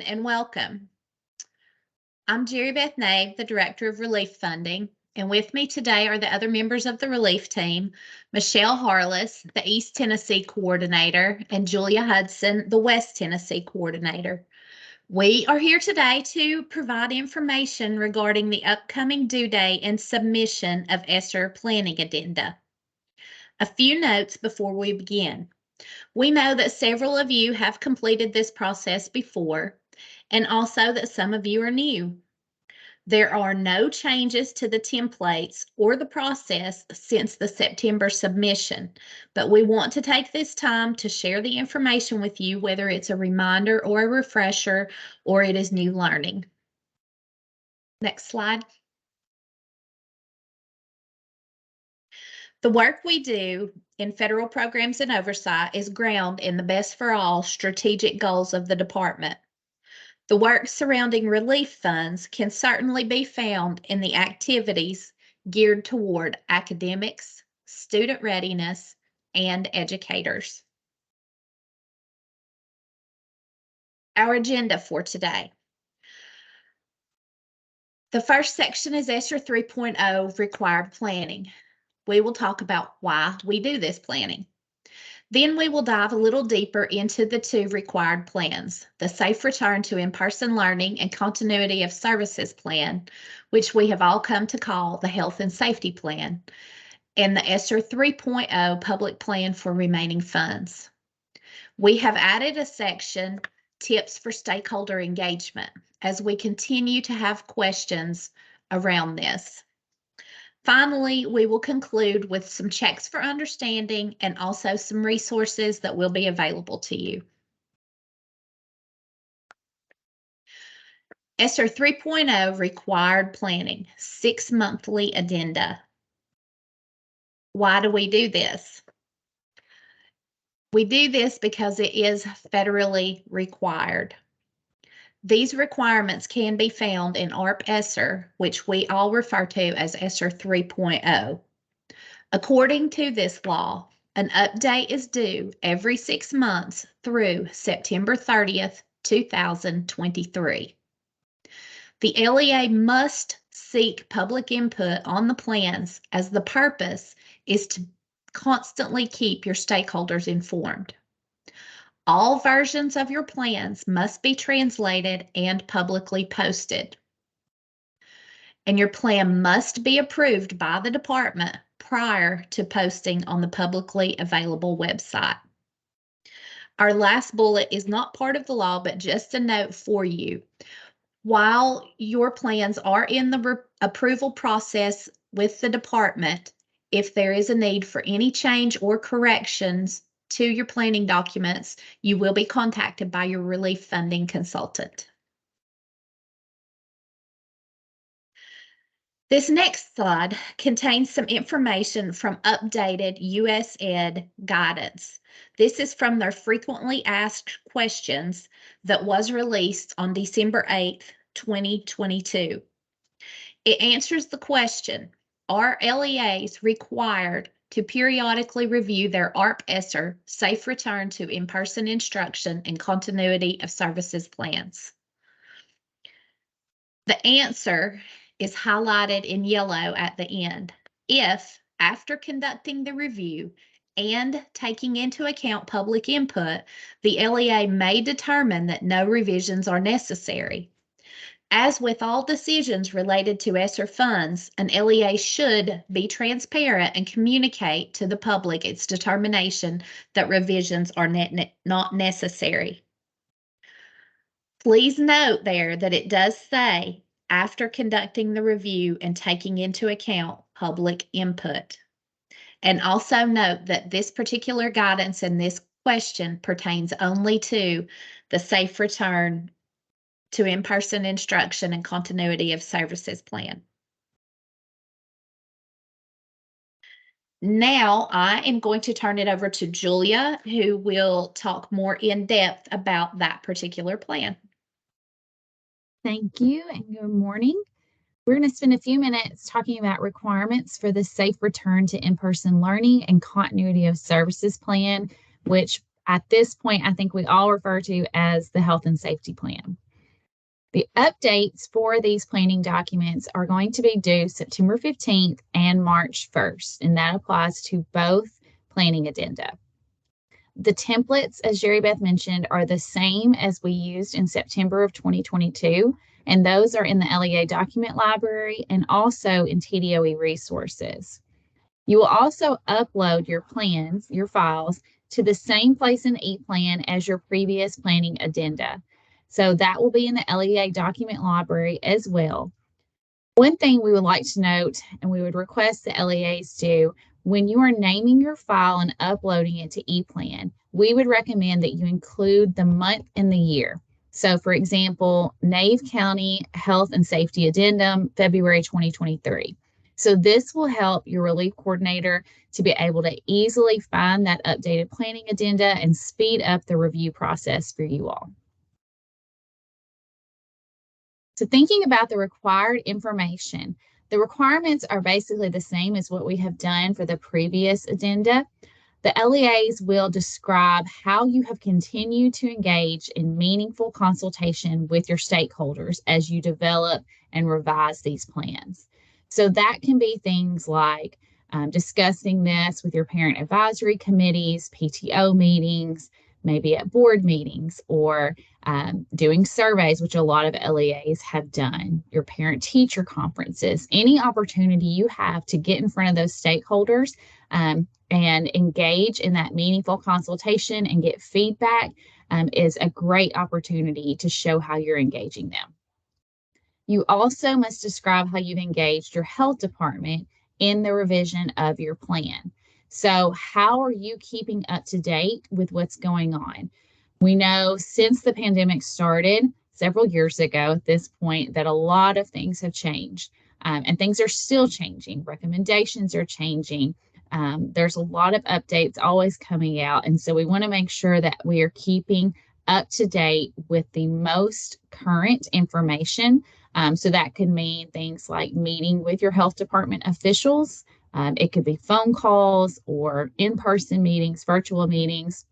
And welcome. I'm Jerry Beth Nave, the Director of Relief Funding, and with me today are the other members of the relief team, Michelle Harless, the East Tennessee Coordinator, and Julia Hudson, the West Tennessee Coordinator. We are here today to provide information regarding the upcoming due date and submission of ESSER Planning Addenda. A few notes before we begin. We know that several of you have completed this process before, and also that some of you are new. There are no changes to the templates or the process since the September submission, but we want to take this time to share the information with you, whether it's a reminder or a refresher, or it is new learning. Next slide. The work we do in federal programs and oversight is grounded in the best for all strategic goals of the department. The work surrounding relief funds can certainly be found in the activities geared toward academics, student readiness, and educators. Our agenda for today. The first section is ESSER 3.0 required planning. We will talk about why we do this planning. Then we will dive a little deeper into the two required plans, the Safe Return to In-Person Learning and Continuity of Services Plan, which we have all come to call the Health and Safety Plan, and the ESSER 3.0 Public Plan for Remaining Funds. We have added a section, Tips for Stakeholder Engagement, as we continue to have questions around this. Finally, we will conclude with some checks for understanding and also some resources that will be available to you. ESSER 3.0 required planning, 6 monthly addenda. Why do we do this? We do this because it is federally required. These requirements can be found in ARP ESSER, which we all refer to as ESSER 3.0. According to this law, an update is due every 6 months through September 30th, 2023. The LEA must seek public input on the plans, as the purpose is to constantly keep your stakeholders informed. All versions of your plans must be translated and publicly posted. And your plan must be approved by the department prior to posting on the publicly available website. Our last bullet is not part of the law, but just a note for you. While your plans are in the approval process with the department, if there is a need for any change or corrections to your planning documents, you will be contacted by your relief funding consultant. This next slide contains some information from updated US Ed guidance. This is from their frequently asked questions that was released on December 8th, 2022. It answers the question, are LEAs required to periodically review their ARP ESSER Safe Return to In-Person Instruction and Continuity of Services plans? The answer is highlighted in yellow at the end. If, after conducting the review and taking into account public input, the LEA may determine that no revisions are necessary. As with all decisions related to ESSER funds, an LEA should be transparent and communicate to the public its determination that revisions are not necessary. Please note there that it does say, after conducting the review and taking into account public input. And also note that this particular guidance in this question pertains only to the Safe Return to In-Person Instruction and Continuity of Services plan. Now I am going to turn it over to Julia, who will talk more in depth about that particular plan. Thank you and good morning. We're going to spend a few minutes talking about requirements for the Safe Return to In-Person Learning and Continuity of Services plan, which at this point, I think we all refer to as the health and safety plan. The updates for these planning documents are going to be due September 15th and March 1st, and that applies to both planning addenda. The templates, as Jerry Beth mentioned, are the same as we used in September of 2022, and those are in the LEA document library and also in TDOE resources. You will also upload your plans, your files, to the same place in ePlan as your previous planning addenda. So that will be in the LEA document library as well. One thing we would like to note, and we would request the LEAs do, when you are naming your file and uploading it to ePlan, we would recommend that you include the month and the year. So for example, Nave County Health and Safety Addendum, February 2023. So this will help your relief coordinator to be able to easily find that updated planning addenda and speed up the review process for you all. So thinking about the required information, the requirements are basically the same as what we have done for the previous addenda. The LEAs will describe how you have continued to engage in meaningful consultation with your stakeholders as you develop and revise these plans. So that can be things like discussing this with your parent advisory committees, PTO meetings, maybe at board meetings, or doing surveys, which a lot of LEAs have done, your parent-teacher conferences, any opportunity you have to get in front of those stakeholders and engage in that meaningful consultation and get feedback is a great opportunity to show how you're engaging them. You also must describe how you've engaged your health department in the revision of your plan. So how are you keeping up to date with what's going on? We know since the pandemic started several years ago at this point that a lot of things have changed and things are still changing. Recommendations are changing. There's a lot of updates always coming out. And so we want to make sure that we are keeping up to date with the most current information. So that could mean things like meeting with your health department officials. It could be phone calls or in-person meetings, virtual meetings,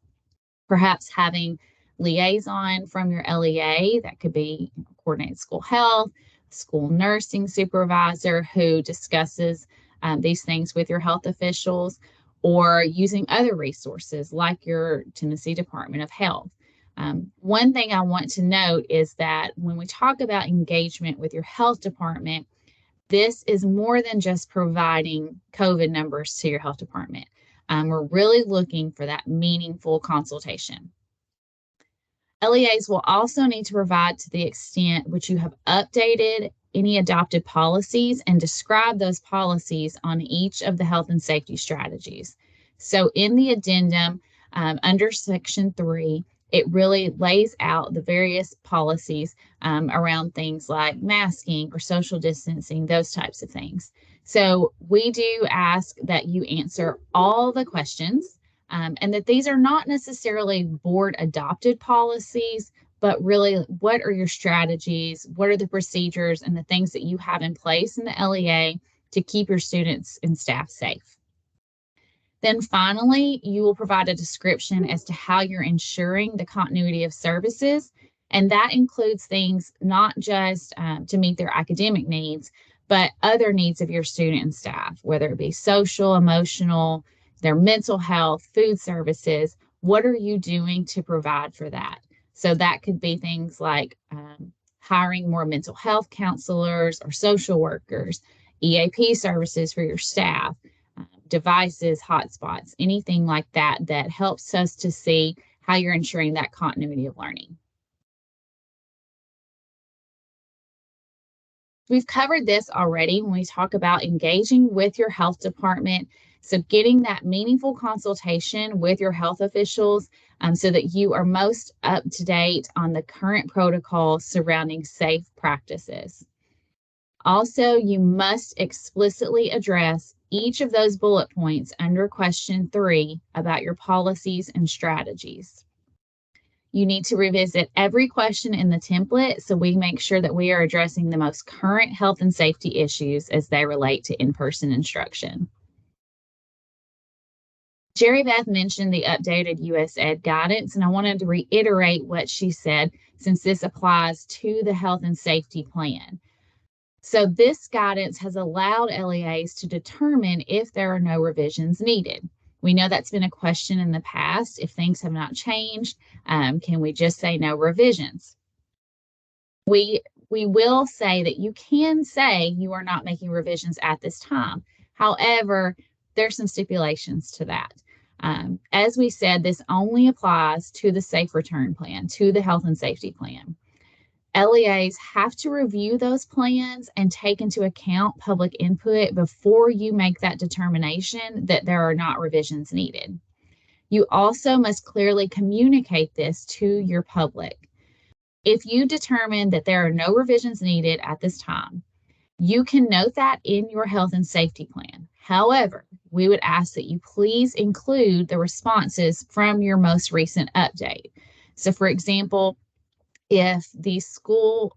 perhaps having liaison from your LEA. That could be coordinated school health, school nursing supervisor who discusses these things with your health officials, or using other resources like your Tennessee Department of Health. One thing I want to note is that when we talk about engagement with your health department, this is more than just providing COVID numbers to your health department. We're really looking for that meaningful consultation. LEAs will also need to provide to the extent which you have updated any adopted policies and describe those policies on each of the health and safety strategies. So in the addendum, under section 3, it really lays out the various policies around things like masking or social distancing, those types of things. So we do ask that you answer all the questions and that these are not necessarily board adopted policies, but really what are your strategies, what are the procedures and the things that you have in place in the LEA to keep your students and staff safe. Then finally, you will provide a description as to how you're ensuring the continuity of services. And that includes things not just to meet their academic needs, but other needs of your student and staff, whether it be social, emotional, their mental health, food services. What are you doing to provide for that? So that could be things like hiring more mental health counselors or social workers, EAP services for your staff, devices, hotspots, anything like that that helps us to see how you're ensuring that continuity of learning. We've covered this already when we talk about engaging with your health department. So getting that meaningful consultation with your health officials so that you are most up to date on the current protocols surrounding safe practices. Also, you must explicitly address each of those bullet points under question 3 about your policies and strategies. You need to revisit every question in the template so we make sure that we are addressing the most current health and safety issues as they relate to in-person instruction. Jerry Beth mentioned the updated US Ed guidance, and I wanted to reiterate what she said since this applies to the health and safety plan. So this guidance has allowed LEAs to determine if there are no revisions needed. We know that's been a question in the past. If things have not changed, can we just say no revisions? We will say that you can say you are not making revisions at this time. However, there's some stipulations to that. As we said, this only applies to the safe return plan, to the health and safety plan. LEAs have to review those plans and take into account public input before you make that determination that there are not revisions needed. You also must clearly communicate this to your public. If you determine that there are no revisions needed at this time, you can note that in your health and safety plan. However, we would ask that you please include the responses from your most recent update. So for example, if the school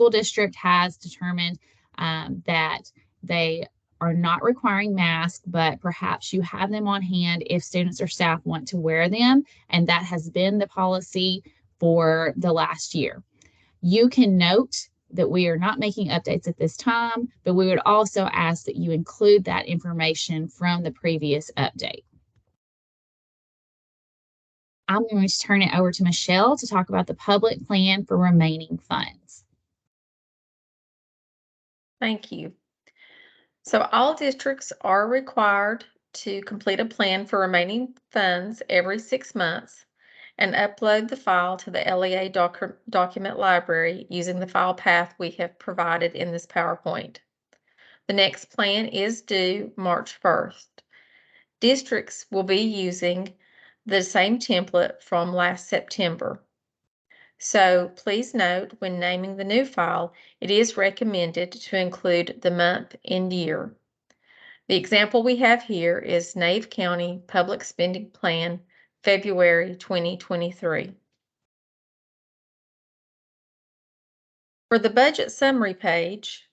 district has determined that they are not requiring masks, but perhaps you have them on hand if students or staff want to wear them, and that has been the policy for the last year. You can note that we are not making updates at this time, but we would also ask that you include that information from the previous update. I'm going to turn it over to Michelle to talk about the public plan for remaining funds. Thank you. So all districts are required to complete a plan for remaining funds every 6 months and upload the file to the LEA document library using the file path we have provided in this PowerPoint. The next plan is due March 1st. Districts will be using the same template from last September. So please note when naming the new file, it is recommended to include the month and year. The example we have here is Nave County Public Spending Plan, February 2023. For the budget summary page,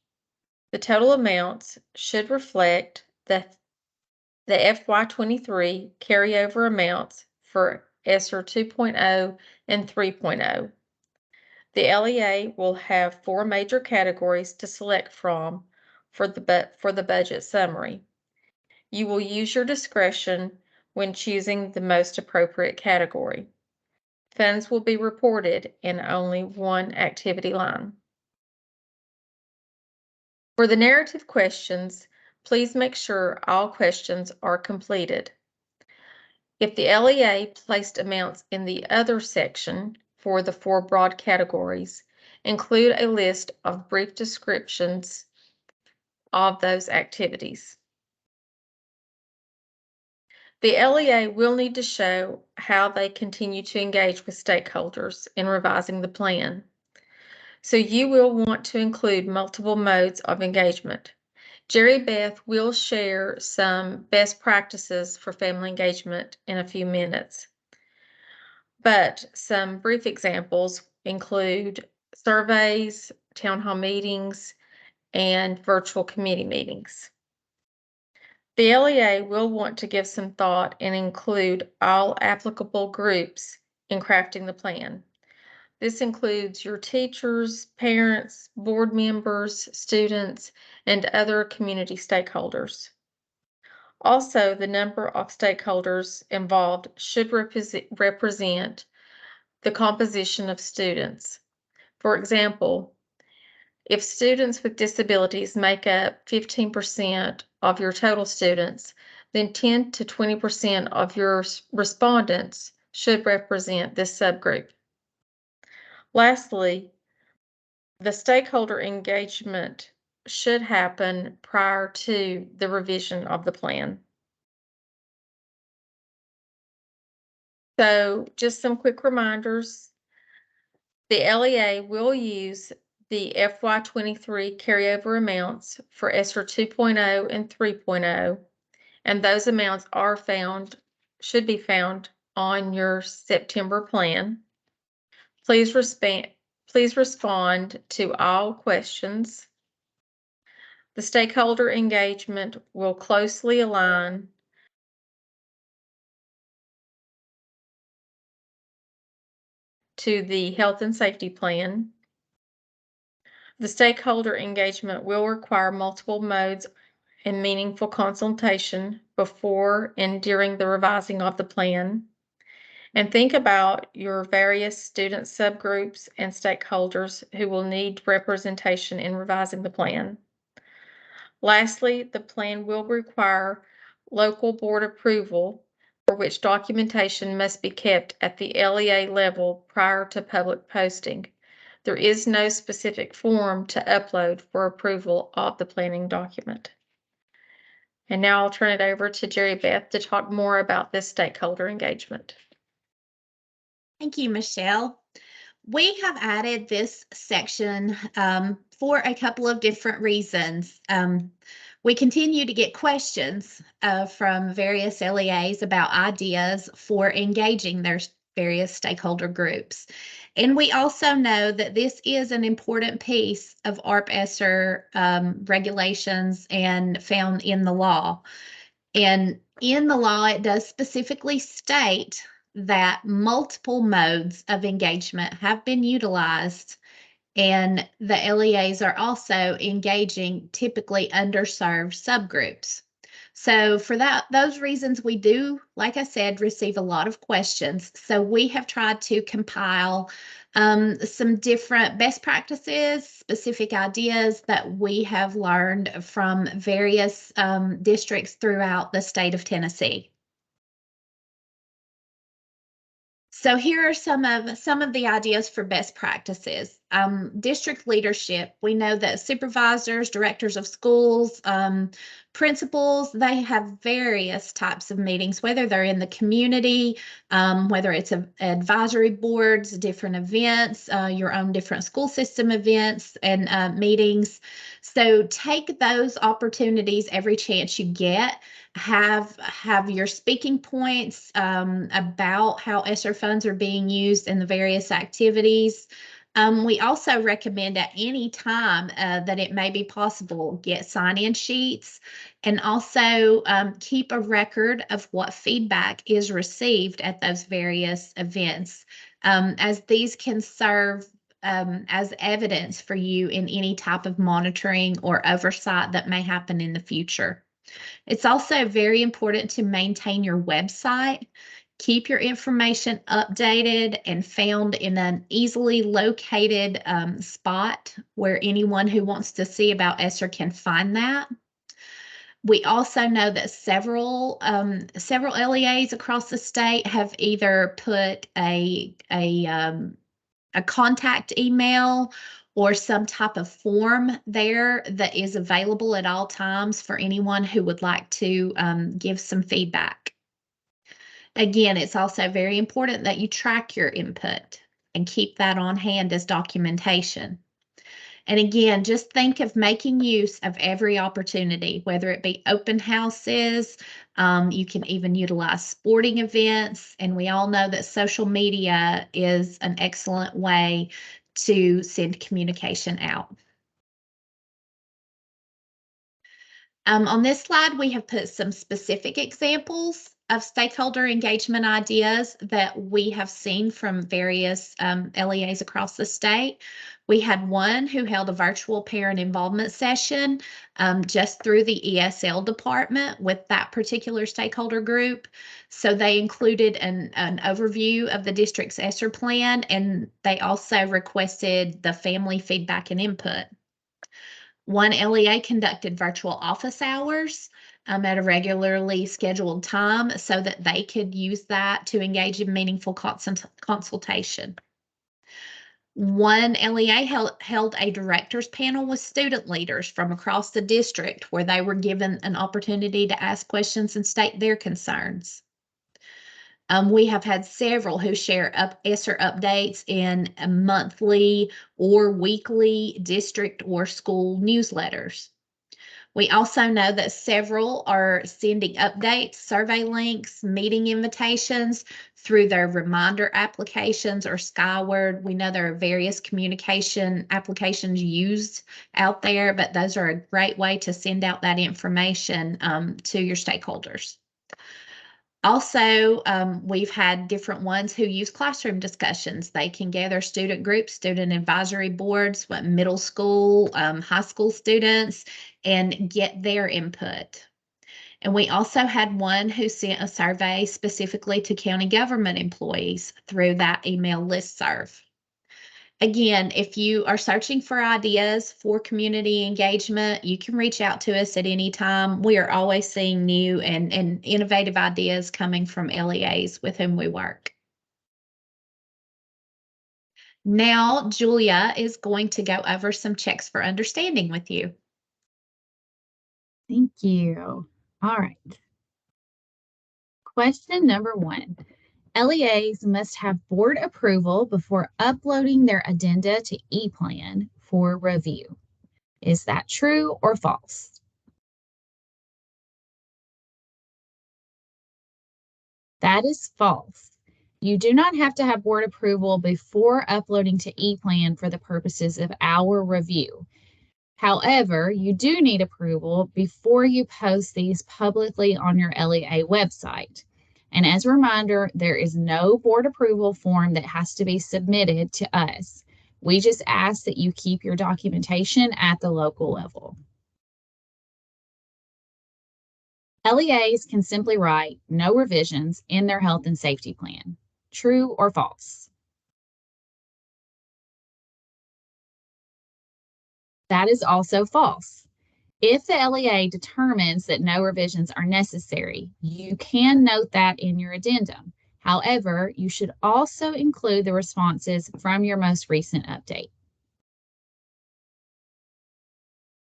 the total amounts should reflect the FY23 carryover amounts for ESSER 2.0 and 3.0. The LEA will have 4 major categories to select from for the budget summary. You will use your discretion when choosing the most appropriate category. Funds will be reported in only one activity line. For the narrative questions, please make sure all questions are completed. If the LEA placed amounts in the other section for the 4 broad categories, include a list of brief descriptions of those activities. The LEA will need to show how they continue to engage with stakeholders in revising the plan. So you will want to include multiple modes of engagement. Jerry Beth will share some best practices for family engagement in a few minutes. But some brief examples include surveys, town hall meetings, and virtual committee meetings. The LEA will want to give some thought and include all applicable groups in crafting the plan. This includes your teachers, parents, board members, students, and other community stakeholders. Also, the number of stakeholders involved should represent the composition of students. For example, if students with disabilities make up 15% of your total students, then 10 to 20% of your respondents should represent this subgroup. Lastly, the stakeholder engagement should happen prior to the revision of the plan. So just some quick reminders. The LEA will use the FY23 carryover amounts for ESSER 2.0 and 3.0, and those amounts should be found on your September plan. Please respond to all questions. The stakeholder engagement will closely align to the health and safety plan. The stakeholder engagement will require multiple modes and meaningful consultation before and during the revising of the plan. And think about your various student subgroups and stakeholders who will need representation in revising the plan. Lastly, the plan will require local board approval, for which documentation must be kept at the LEA level prior to public posting. There is no specific form to upload for approval of the planning document. And now I'll turn it over to Jerry Beth to talk more about this stakeholder engagement. Thank you, Michelle. We have added this section for a couple of different reasons. We continue to get questions from various LEAs about ideas for engaging their various stakeholder groups. And we also know that this is an important piece of ARP-ESSER regulations and found in the law. And in the law, it does specifically state that multiple modes of engagement have been utilized, and the LEAs are also engaging typically underserved subgroups. So for those reasons, we do, like I said, receive a lot of questions. So we have tried to compile some different best practices, specific ideas that we have learned from various districts throughout the state of Tennessee. So here are some of the ideas for best practices. District leadership. We know that supervisors, directors of schools, principals, they have various types of meetings, whether they're in the community, whether it's advisory boards, different events, your own different school system events and meetings. So take those opportunities every chance you get. Have your speaking points about how ESSER funds are being used in the various activities. We also recommend at any time that it may be possible, get sign-in sheets and also keep a record of what feedback is received at those various events, as these can serve as evidence for you in any type of monitoring or oversight that may happen in the future. It's also very important to maintain your website. Keep your information updated and found in an easily located spot where anyone who wants to see about ESSER can find that. We also know that several LEAs across the state have either put a contact email or some type of form there that is available at all times for anyone who would like to give some feedback. Again, it's also very important that you track your input and keep that on hand as documentation. And again, just think of making use of every opportunity, whether it be open houses, you can even utilize sporting events, and we all know that social media is an excellent way to send communication out. On this slide, we have put some specific examples of stakeholder engagement ideas that we have seen from various LEAs across the state. We had one who held a virtual parent involvement session just through the ESL department with that particular stakeholder group. So they included an overview of the district's ESSER plan, and they also requested the family feedback and input. One LEA conducted virtual office hours at a regularly scheduled time so that they could use that to engage in meaningful consultation. One LEA held a director's panel with student leaders from across the district where they were given an opportunity to ask questions and state their concerns. We have had several who share ESSER updates in monthly or weekly district or school newsletters. We also know that several are sending updates, survey links, meeting invitations through their reminder applications or Skyward. We know there are various communication applications used out there, but those are a great way to send out that information to your stakeholders. Also, we've had different ones who use classroom discussions. They can gather student groups, student advisory boards, middle school, high school students, and get their input. And we also had one who sent a survey specifically to county government employees through that email listserv. Again, if you are searching for ideas for community engagement, you can reach out to us at any time. We are always seeing new and innovative ideas coming from LEAs with whom we work. Now, Julia is going to go over some checks for understanding with you. Thank you. All right. Question number 1. LEAs must have board approval before uploading their addenda to ePlan for review. Is that true or false? That is false. You do not have to have board approval before uploading to ePlan for the purposes of our review. However, you do need approval before you post these publicly on your LEA website. And as a reminder, there is no board approval form that has to be submitted to us. We just ask that you keep your documentation at the local level. LEAs can simply write no revisions in their health and safety plan. True or false? That is also false. If the LEA determines that no revisions are necessary, you can note that in your addendum. However, you should also include the responses from your most recent update.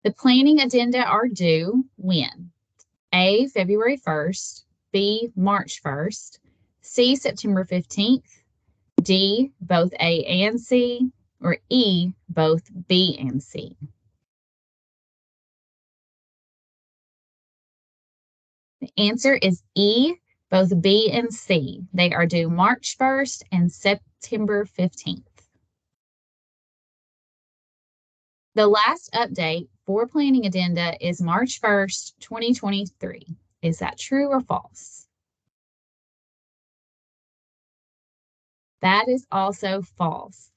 The planning addenda are due when? A, February 1st, B, March 1st, C, September 15th, D, both A and C, or E, both B and C. The answer is E, both B and C. They are due March 1st and September 15th. The last update for planning addenda is March 1st, 2023. Is that true or false? That is also false.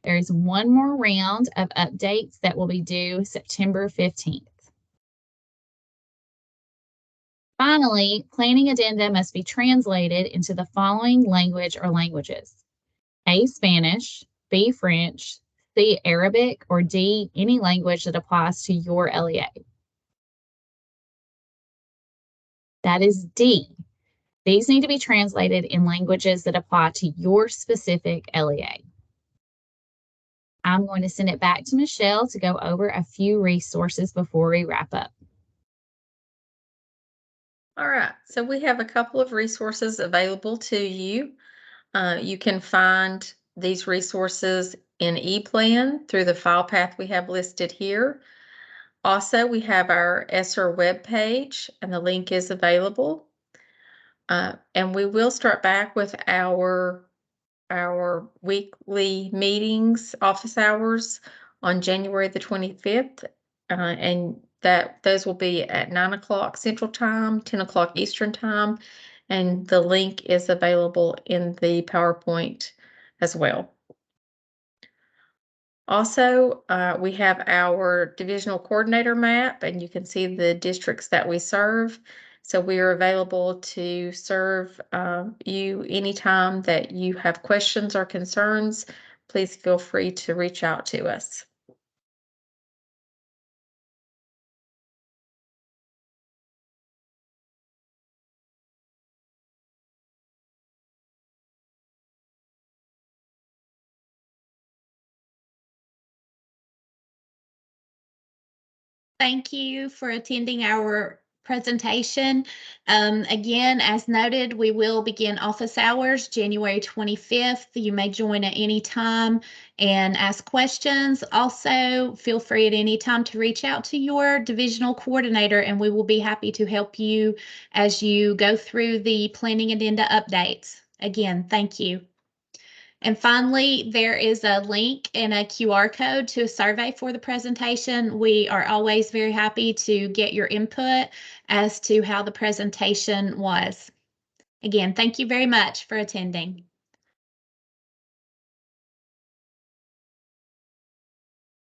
There is one more round of updates that will be due September 15th. Finally, planning addenda must be translated into the following language or languages: A, Spanish, B, French, C, Arabic, or D, any language that applies to your LEA. That is D. These need to be translated in languages that apply to your specific LEA. I'm going to send it back to Michelle to go over a few resources before we wrap up. All right, so we have a couple of resources available to you. You can find these resources in ePlan through the file path we have listed here. Also, we have our ESSER webpage, and the link is available. And we will start back with our weekly meetings, office hours, on January the 25th, and those will be at 9 o'clock Central Time, 10 o'clock Eastern Time, and the link is available in the PowerPoint as well. Also, we have our divisional coordinator map, and you can see the districts that we serve. So we are available to serve you anytime that you have questions or concerns. Please feel free to reach out to us. Thank you for attending our presentation. Again, as noted, we will begin office hours January 25th. You may join at any time and ask questions. Also, feel free at any time to reach out to your divisional coordinator, and we will be happy to help you as you go through the planning addenda updates. Again, thank you. And finally, there is a link and a QR code to a survey for the presentation. We are always very happy to get your input as to how the presentation was. Again, thank you very much for attending.